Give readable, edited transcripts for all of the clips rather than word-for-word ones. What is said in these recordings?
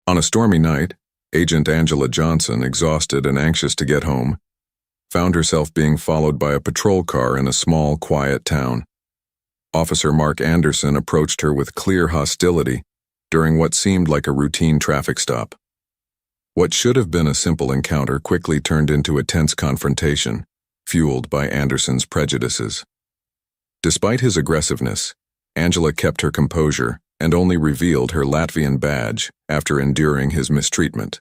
On a stormy night, Agent Angela Johnson, exhausted and anxious to get home, found herself being followed by a patrol car in a small, quiet town. Officer Mark Anderson approached her with clear hostility during what seemed like a routine traffic stop. What should have been a simple encounter quickly turned into a tense confrontation, fueled by Anderson's prejudices. Despite his aggressiveness, Angela kept her composure and only revealed her Latvian badge after enduring his mistreatment.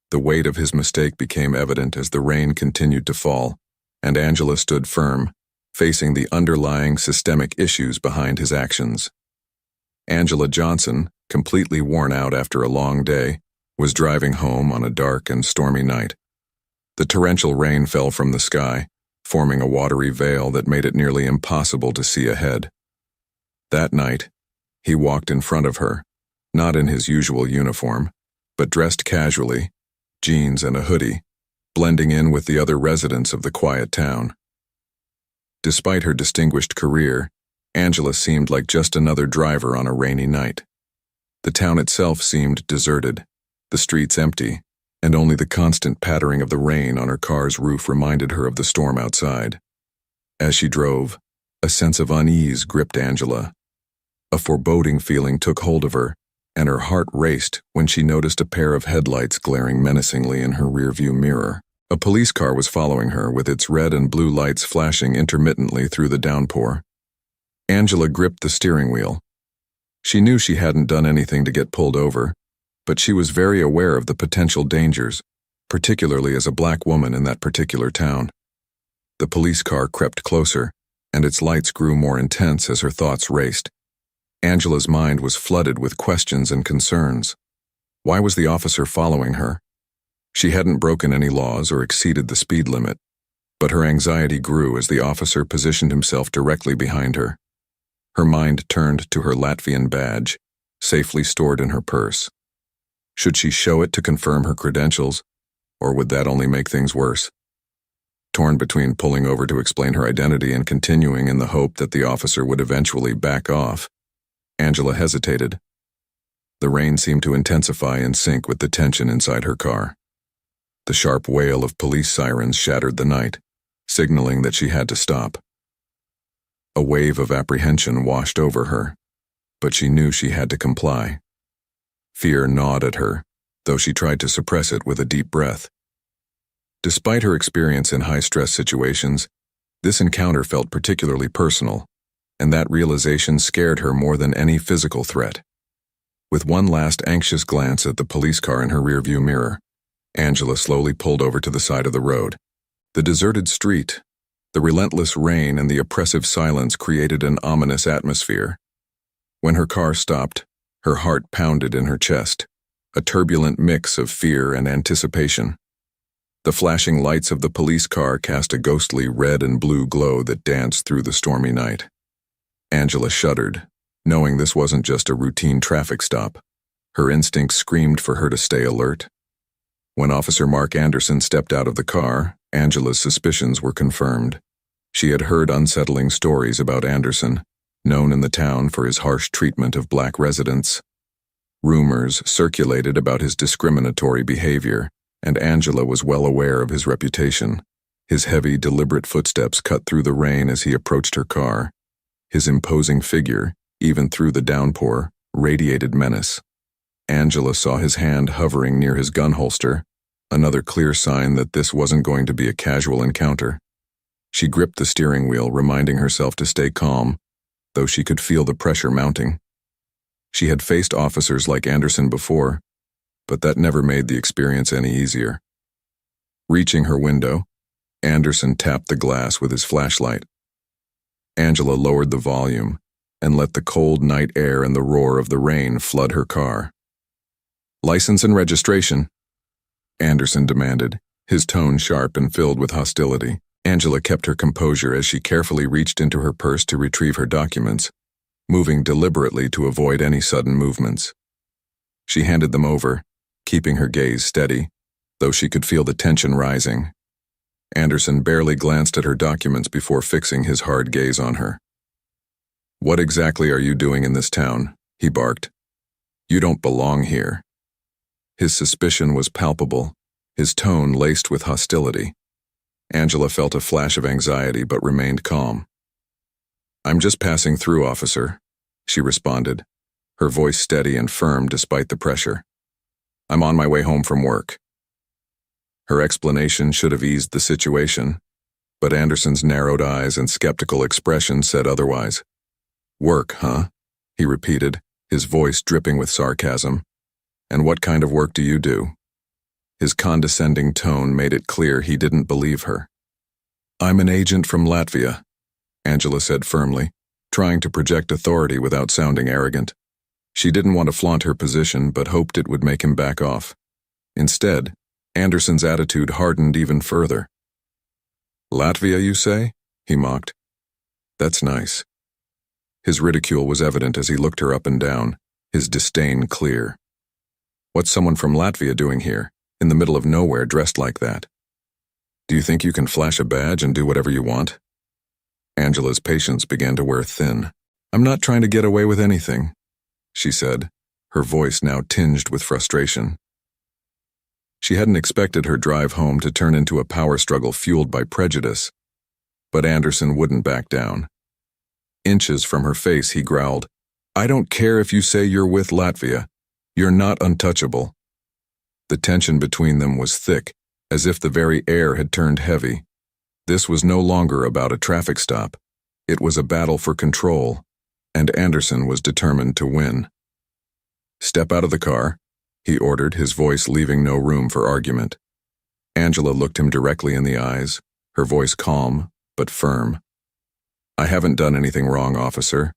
The weight of his mistake became evident as the rain continued to fall, and Angela stood firm, facing the underlying systemic issues behind his actions. Angela Johnson, completely worn out after a long day, was driving home on a dark and stormy night. The torrential rain fell from the sky, forming a watery veil that made it nearly impossible to see ahead. That night, he walked in front of her, not in his usual uniform, but dressed casually, jeans and a hoodie, blending in with the other residents of the quiet town. Despite her distinguished career, Angela seemed like just another driver on a rainy night. The town itself seemed deserted, the streets empty, and only the constant pattering of the rain on her car's roof reminded her of the storm outside. As she drove, a sense of unease gripped Angela. A foreboding feeling took hold of her, and her heart raced when she noticed a pair of headlights glaring menacingly in her rearview mirror. A police car was following her, with its red and blue lights flashing intermittently through the downpour. Angela gripped the steering wheel. She knew she hadn't done anything to get pulled over, but she was very aware of the potential dangers, particularly as a black woman in that particular town. The police car crept closer, and its lights grew more intense as her thoughts raced. Angela's mind was flooded with questions and concerns. Why was the officer following her? She hadn't broken any laws or exceeded the speed limit, but her anxiety grew as the officer positioned himself directly behind her. Her mind turned to her Latvian badge, safely stored in her purse. Should she show it to confirm her credentials, or would that only make things worse? Torn between pulling over to explain her identity and continuing in the hope that the officer would eventually back off, Angela hesitated. The rain seemed to intensify in sync with the tension inside her car. The sharp wail of police sirens shattered the night, signaling that she had to stop. A wave of apprehension washed over her, but she knew she had to comply. Fear gnawed at her, though she tried to suppress it with a deep breath. Despite her experience in high-stress situations, this encounter felt particularly personal, and that realization scared her more than any physical threat. With one last anxious glance at the police car in her rearview mirror, Angela slowly pulled over to the side of the road. The deserted street, the relentless rain, and the oppressive silence created an ominous atmosphere. When her car stopped, her heart pounded in her chest, a turbulent mix of fear and anticipation. The flashing lights of the police car cast a ghostly red and blue glow that danced through the stormy night. Angela shuddered, knowing this wasn't just a routine traffic stop. Her instincts screamed for her to stay alert. When Officer Mark Anderson stepped out of the car, Angela's suspicions were confirmed. She had heard unsettling stories about Anderson, known in the town for his harsh treatment of black residents. Rumors circulated about his discriminatory behavior, and Angela was well aware of his reputation. His heavy, deliberate footsteps cut through the rain as he approached her car. His imposing figure, even through the downpour, radiated menace. Angela saw his hand hovering near his gun holster, another clear sign that this wasn't going to be a casual encounter. She gripped the steering wheel, reminding herself to stay calm, though she could feel the pressure mounting. She had faced officers like Anderson before, but that never made the experience any easier. Reaching her window, Anderson tapped the glass with his flashlight. Angela lowered the volume and let the cold night air and the roar of the rain flood her car. "License and registration," Anderson demanded, his tone sharp and filled with hostility. Angela kept her composure as she carefully reached into her purse to retrieve her documents, moving deliberately to avoid any sudden movements. She handed them over, keeping her gaze steady, though she could feel the tension rising. Anderson barely glanced at her documents before fixing his hard gaze on her. "What exactly are you doing in this town?" he barked. "You don't belong here." His suspicion was palpable, his tone laced with hostility. Angela felt a flash of anxiety but remained calm. "I'm just passing through, officer," she responded, her voice steady and firm despite the pressure. "I'm on my way home from work." Her explanation should have eased the situation, but Anderson's narrowed eyes and skeptical expression said otherwise. "Work, huh?" he repeated, his voice dripping with sarcasm. "And what kind of work do you do?" His condescending tone made it clear he didn't believe her. "I'm an agent from Latvia," Angela said firmly, trying to project authority without sounding arrogant. She didn't want to flaunt her position but hoped it would make him back off. Instead, Anderson's attitude hardened even further. "Latvia, you say?" he mocked. "That's nice." His ridicule was evident as he looked her up and down, his disdain clear. "What's someone from Latvia doing here, in the middle of nowhere dressed like that? Do you think you can flash a badge and do whatever you want?" Angela's patience began to wear thin. "I'm not trying to get away with anything," she said, her voice now tinged with frustration. She hadn't expected her drive home to turn into a power struggle fueled by prejudice, but Anderson wouldn't back down. Inches from her face, he growled, "I don't care if you say you're with Latvia. You're not untouchable." The tension between them was thick, as if the very air had turned heavy. This was no longer about a traffic stop. It was a battle for control, and Anderson was determined to win. "Step out of the car," he ordered, his voice leaving no room for argument. Angela looked him directly in the eyes, her voice calm but firm. "I haven't done anything wrong, officer,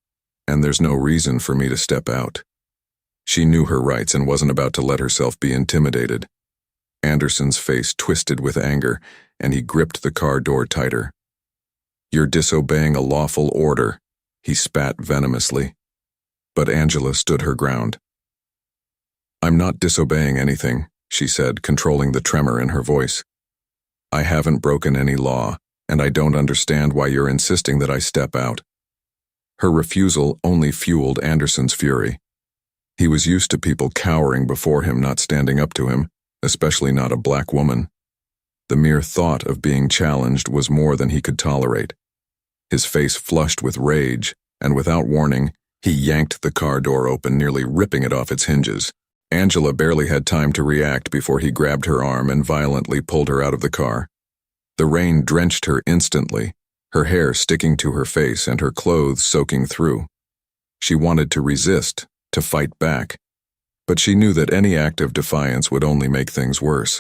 and there's no reason for me to step out." She knew her rights and wasn't about to let herself be intimidated. Anderson's face twisted with anger, and he gripped the car door tighter. "You're disobeying a lawful order," he spat venomously. But Angela stood her ground. "I'm not disobeying anything," she said, controlling the tremor in her voice. "I haven't broken any law, and I don't understand why you're insisting that I step out." Her refusal only fueled Anderson's fury. He was used to people cowering before him, not standing up to him, especially not a black woman. The mere thought of being challenged was more than he could tolerate. His face flushed with rage, and without warning, he yanked the car door open, nearly ripping it off its hinges. Angela barely had time to react before he grabbed her arm and violently pulled her out of the car. The rain drenched her instantly, her hair sticking to her face and her clothes soaking through. She wanted to resist, to fight back, but she knew that any act of defiance would only make things worse.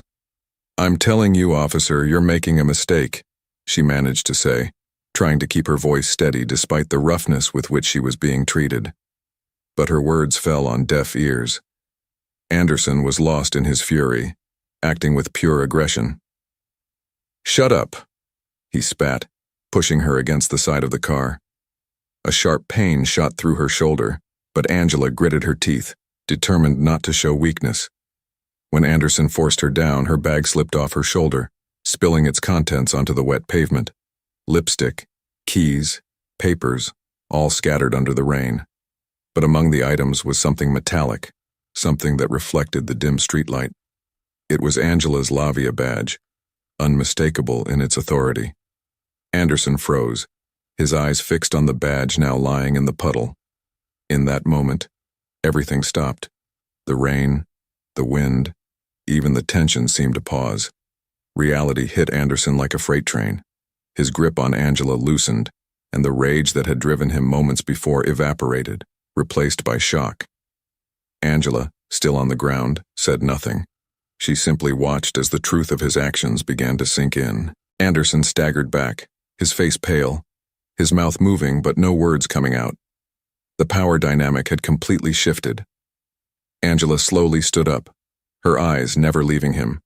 "I'm telling you, officer, you're making a mistake," she managed to say, trying to keep her voice steady despite the roughness with which she was being treated. But her words fell on deaf ears. Anderson was lost in his fury, acting with pure aggression. "Shut up," he spat, pushing her against the side of the car. A sharp pain shot through her shoulder, but Angela gritted her teeth, determined not to show weakness. When Anderson forced her down, her bag slipped off her shoulder, spilling its contents onto the wet pavement. Lipstick, keys, papers, all scattered under the rain. But among the items was something metallic, something that reflected the dim streetlight. It was Angela's Lavia badge, unmistakable in its authority. Anderson froze, his eyes fixed on the badge now lying in the puddle. In that moment, everything stopped. The rain, the wind, even the tension seemed to pause. Reality hit Anderson like a freight train. His grip on Angela loosened, and the rage that had driven him moments before evaporated, replaced by shock. Angela, still on the ground, said nothing. She simply watched as the truth of his actions began to sink in. Anderson staggered back, his face pale, his mouth moving but no words coming out. The power dynamic had completely shifted. Angela slowly stood up, her eyes never leaving him.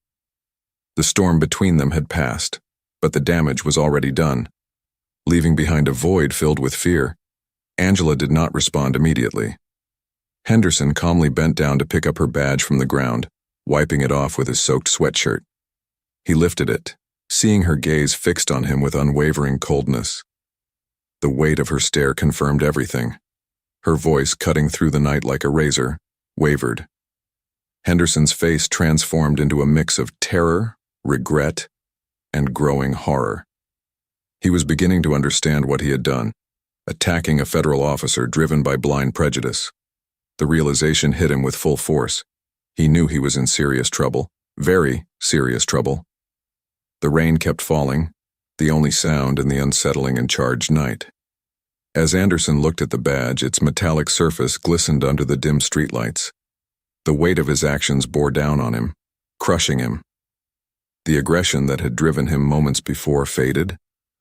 The storm between them had passed, but the damage was already done, leaving behind a void filled with fear. Angela did not respond immediately. Henderson calmly bent down to pick up her badge from the ground, wiping it off with his soaked sweatshirt. He lifted it, seeing her gaze fixed on him with unwavering coldness. The weight of her stare confirmed everything. Her voice, cutting through the night like a razor, wavered. Henderson's face transformed into a mix of terror, regret, and growing horror. He was beginning to understand what he had done, attacking a federal officer driven by blind prejudice. The realization hit him with full force. He knew he was in serious trouble, very serious trouble. The rain kept falling, the only sound in the unsettling and charged night. As Anderson looked at the badge, its metallic surface glistened under the dim streetlights. The weight of his actions bore down on him, crushing him. The aggression that had driven him moments before faded,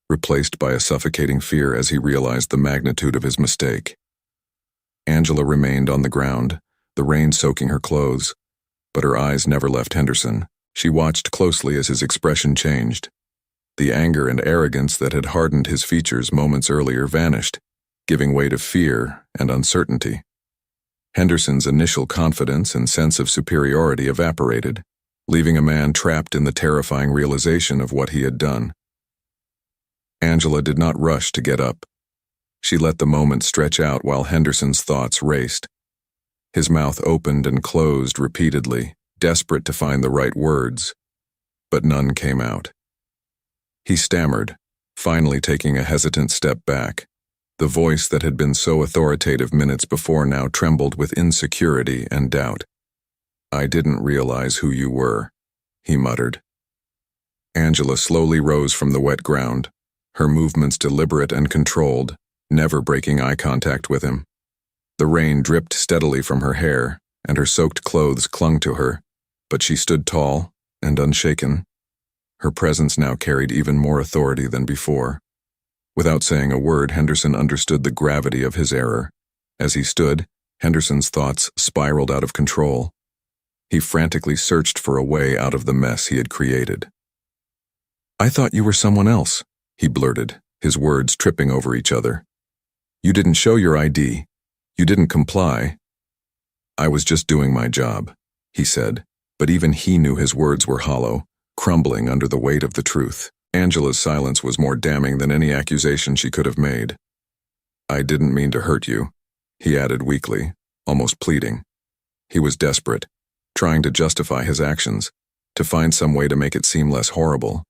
replaced by a suffocating fear as he realized the magnitude of his mistake. Angela remained on the ground, the rain soaking her clothes, but her eyes never left Henderson. She watched closely as his expression changed. The anger and arrogance that had hardened his features moments earlier vanished, giving way to fear and uncertainty. Henderson's initial confidence and sense of superiority evaporated, leaving a man trapped in the terrifying realization of what he had done. Angela did not rush to get up. She let the moment stretch out while Henderson's thoughts raced. His mouth opened and closed repeatedly, desperate to find the right words, but none came out. He stammered, finally taking a hesitant step back. The voice that had been so authoritative minutes before now trembled with insecurity and doubt. "I didn't realize who you were," he muttered. Angela slowly rose from the wet ground, her movements deliberate and controlled, never breaking eye contact with him. The rain dripped steadily from her hair, and her soaked clothes clung to her, but she stood tall and unshaken. Her presence now carried even more authority than before. Without saying a word, Henderson understood the gravity of his error. As he stood, Henderson's thoughts spiraled out of control. He frantically searched for a way out of the mess he had created. "I thought you were someone else," he blurted, his words tripping over each other. "You didn't show your ID. You didn't comply." "I was just doing my job," he said, but even he knew his words were hollow, crumbling under the weight of the truth. Angela's silence was more damning than any accusation she could have made. "I didn't mean to hurt you," he added weakly, almost pleading. He was desperate, trying to justify his actions, to find some way to make it seem less horrible.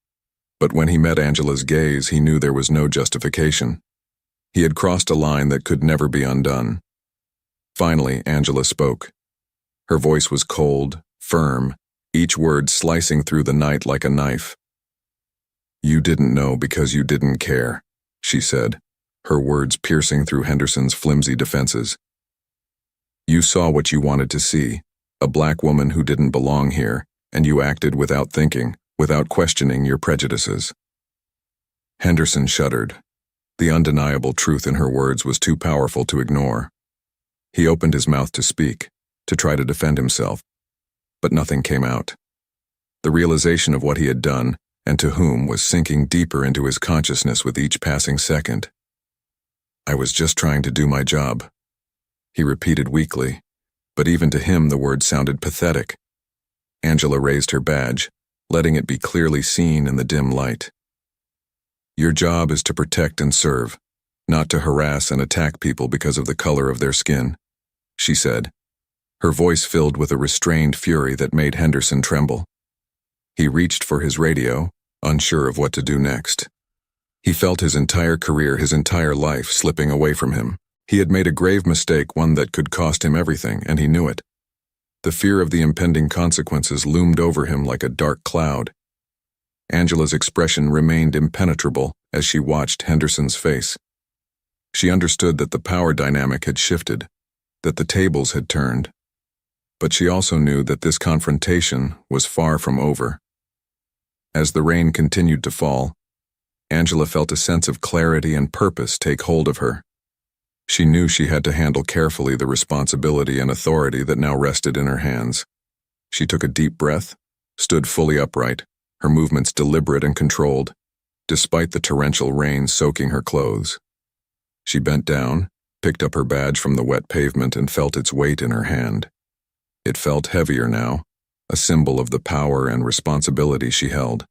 But when he met Angela's gaze, he knew there was no justification. He had crossed a line that could never be undone. Finally, Angela spoke. Her voice was cold, firm, each word slicing through the night like a knife. "You didn't know because you didn't care," she said, her words piercing through Henderson's flimsy defenses. "You saw what you wanted to see, a black woman who didn't belong here, and you acted without thinking, without questioning your prejudices." Henderson shuddered. The undeniable truth in her words was too powerful to ignore. He opened his mouth to speak, to try to defend himself, but nothing came out. The realization of what he had done, and to whom, was sinking deeper into his consciousness with each passing second. "I was just trying to do my job," he repeated weakly, but even to him the words sounded pathetic. Angela raised her badge, letting it be clearly seen in the dim light. "Your job is to protect and serve, not to harass and attack people because of the color of their skin," she said, her voice filled with a restrained fury that made Henderson tremble. He reached for his radio, unsure of what to do next. He felt his entire career, his entire life, slipping away from him. He had made a grave mistake, one that could cost him everything, and he knew it. The fear of the impending consequences loomed over him like a dark cloud. Angela's expression remained impenetrable as she watched Henderson's face. She understood that the power dynamic had shifted, that the tables had turned. But she also knew that this confrontation was far from over. As the rain continued to fall, Angela felt a sense of clarity and purpose take hold of her. She knew she had to handle carefully the responsibility and authority that now rested in her hands. She took a deep breath, stood fully upright, her movements deliberate and controlled, despite the torrential rain soaking her clothes. She bent down, picked up her badge from the wet pavement, and felt its weight in her hand. It felt heavier now, a symbol of the power and responsibility she held.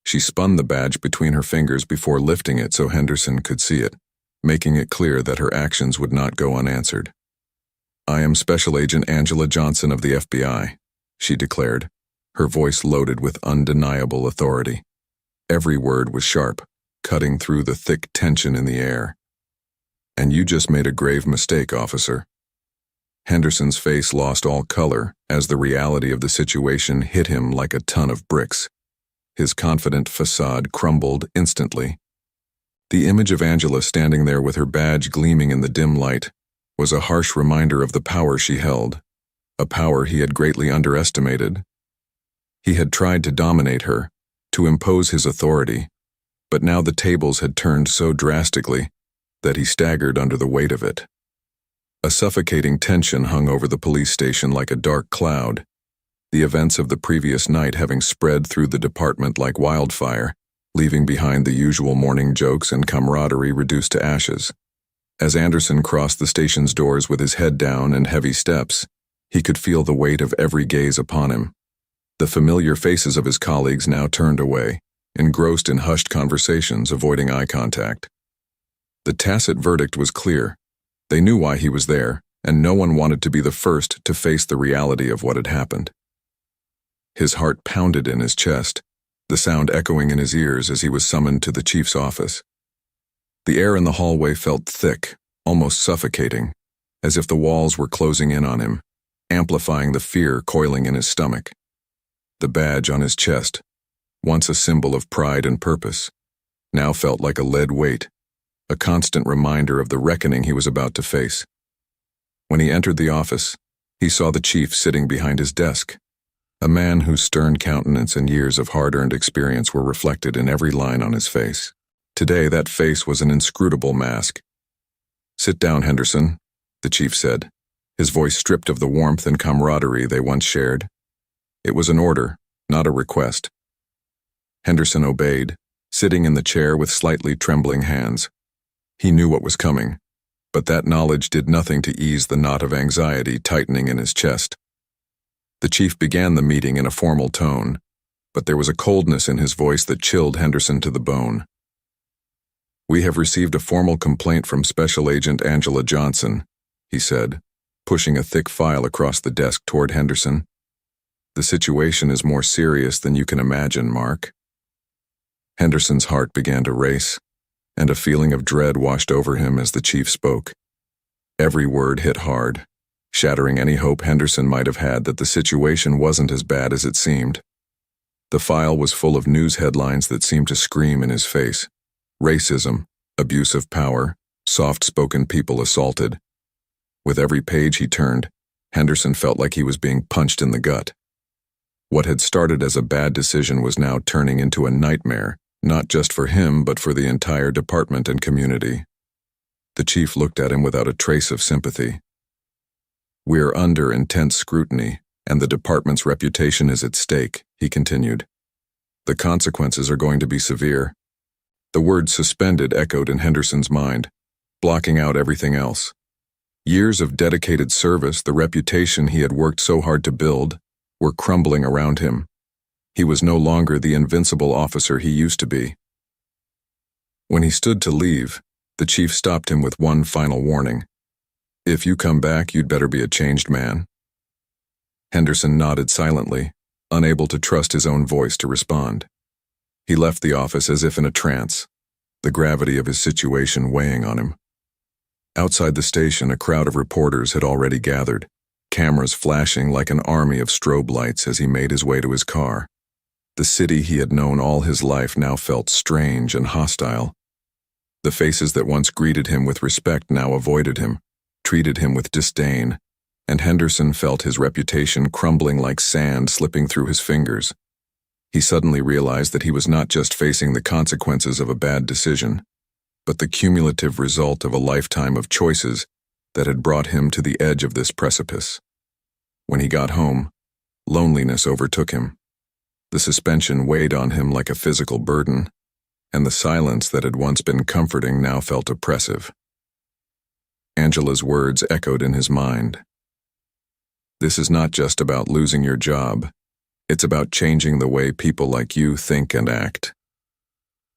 She spun the badge between her fingers before lifting it so Henderson could see it, making it clear that her actions would not go unanswered. "I am Special Agent Angela Johnson of the FBI," she declared, her voice loaded with undeniable authority. Every word was sharp, cutting through the thick tension in the air. "And you just made a grave mistake, officer." Henderson's face lost all color as the reality of the situation hit him like a ton of bricks. His confident facade crumbled instantly. The image of Angela standing there with her badge gleaming in the dim light was a harsh reminder of the power she held, a power he had greatly underestimated. He had tried to dominate her, to impose his authority, but now the tables had turned so drastically that he staggered under the weight of it. A suffocating tension hung over the police station like a dark cloud, the events of the previous night having spread through the department like wildfire, leaving behind the usual morning jokes and camaraderie reduced to ashes. As Anderson crossed the station's doors with his head down and heavy steps, he could feel the weight of every gaze upon him. The familiar faces of his colleagues now turned away, engrossed in hushed conversations, avoiding eye contact. The tacit verdict was clear. They knew why he was there, and no one wanted to be the first to face the reality of what had happened. His heart pounded in his chest, the sound echoing in his ears as he was summoned to the chief's office. The air in the hallway felt thick, almost suffocating, as if the walls were closing in on him, amplifying the fear coiling in his stomach. The badge on his chest, once a symbol of pride and purpose, now felt like a lead weight, a constant reminder of the reckoning he was about to face. When he entered the office, he saw the chief sitting behind his desk, a man whose stern countenance and years of hard-earned experience were reflected in every line on his face. Today, that face was an inscrutable mask. "Sit down, Henderson," the chief said, his voice stripped of the warmth and camaraderie they once shared. It was an order, not a request. Henderson obeyed, sitting in the chair with slightly trembling hands. He knew what was coming, but that knowledge did nothing to ease the knot of anxiety tightening in his chest. The chief began the meeting in a formal tone, but there was a coldness in his voice that chilled Henderson to the bone. "We have received a formal complaint from Special Agent Angela Johnson," he said, pushing a thick file across the desk toward Henderson. "The situation is more serious than you can imagine, Mark." Henderson's heart began to race, and a feeling of dread washed over him as the chief spoke. Every word hit hard, shattering any hope Henderson might have had that the situation wasn't as bad as it seemed. The file was full of news headlines that seemed to scream in his face. Racism, abuse of power, soft-spoken people assaulted. With every page he turned, Henderson felt like he was being punched in the gut. What had started as a bad decision was now turning into a nightmare, not just for him but for the entire department and community. The chief looked at him without a trace of sympathy. "We're under intense scrutiny, and the department's reputation is at stake," he continued. "The consequences are going to be severe." The word suspended echoed in Henderson's mind, blocking out everything else. Years of dedicated service, the reputation he had worked so hard to build, were crumbling around him. He was no longer the invincible officer he used to be. When he stood to leave, the chief stopped him with one final warning. "If you come back, you'd better be a changed man." Henderson nodded silently, unable to trust his own voice to respond. He left the office as if in a trance, the gravity of his situation weighing on him. Outside the station, a crowd of reporters had already gathered, cameras flashing like an army of strobe lights as he made his way to his car. The city he had known all his life now felt strange and hostile. The faces that once greeted him with respect now avoided him, treated him with disdain, and Henderson felt his reputation crumbling like sand slipping through his fingers. He suddenly realized that he was not just facing the consequences of a bad decision, but the cumulative result of a lifetime of choices that had brought him to the edge of this precipice. When he got home, loneliness overtook him. The suspension weighed on him like a physical burden, and the silence that had once been comforting now felt oppressive. Angela's words echoed in his mind. "This is not just about losing your job. It's about changing the way people like you think and act."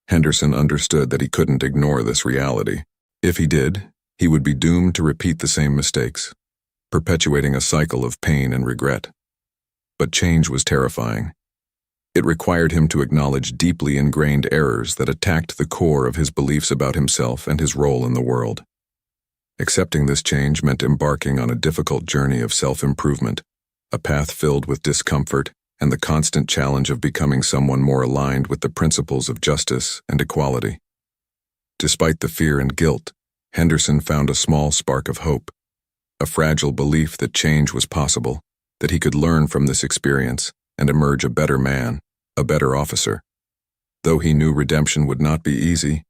Henderson understood that he couldn't ignore this reality. If he did, he would be doomed to repeat the same mistakes, perpetuating a cycle of pain and regret. But change was terrifying. It required him to acknowledge deeply ingrained errors that attacked the core of his beliefs about himself and his role in the world. Accepting this change meant embarking on a difficult journey of self-improvement, a path filled with discomfort and the constant challenge of becoming someone more aligned with the principles of justice and equality. Despite the fear and guilt, Henderson found a small spark of hope, a fragile belief that change was possible, that he could learn from this experience and emerge a better man, a better officer. Though he knew redemption would not be easy,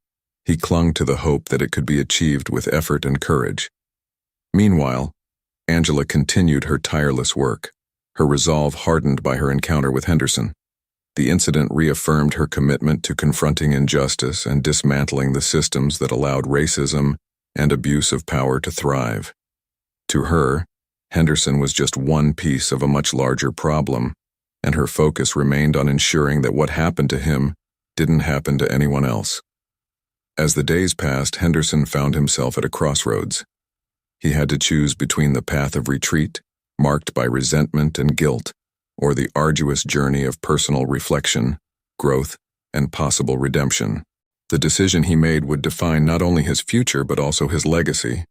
he clung to the hope that it could be achieved with effort and courage. Meanwhile, Angela continued her tireless work, her resolve hardened by her encounter with Henderson. The incident reaffirmed her commitment to confronting injustice and dismantling the systems that allowed racism and abuse of power to thrive. To her, Henderson was just one piece of a much larger problem, and her focus remained on ensuring that what happened to him didn't happen to anyone else. As the days passed, Henderson found himself at a crossroads. He had to choose between the path of retreat, marked by resentment and guilt, or the arduous journey of personal reflection, growth, and possible redemption. The decision he made would define not only his future but also his legacy.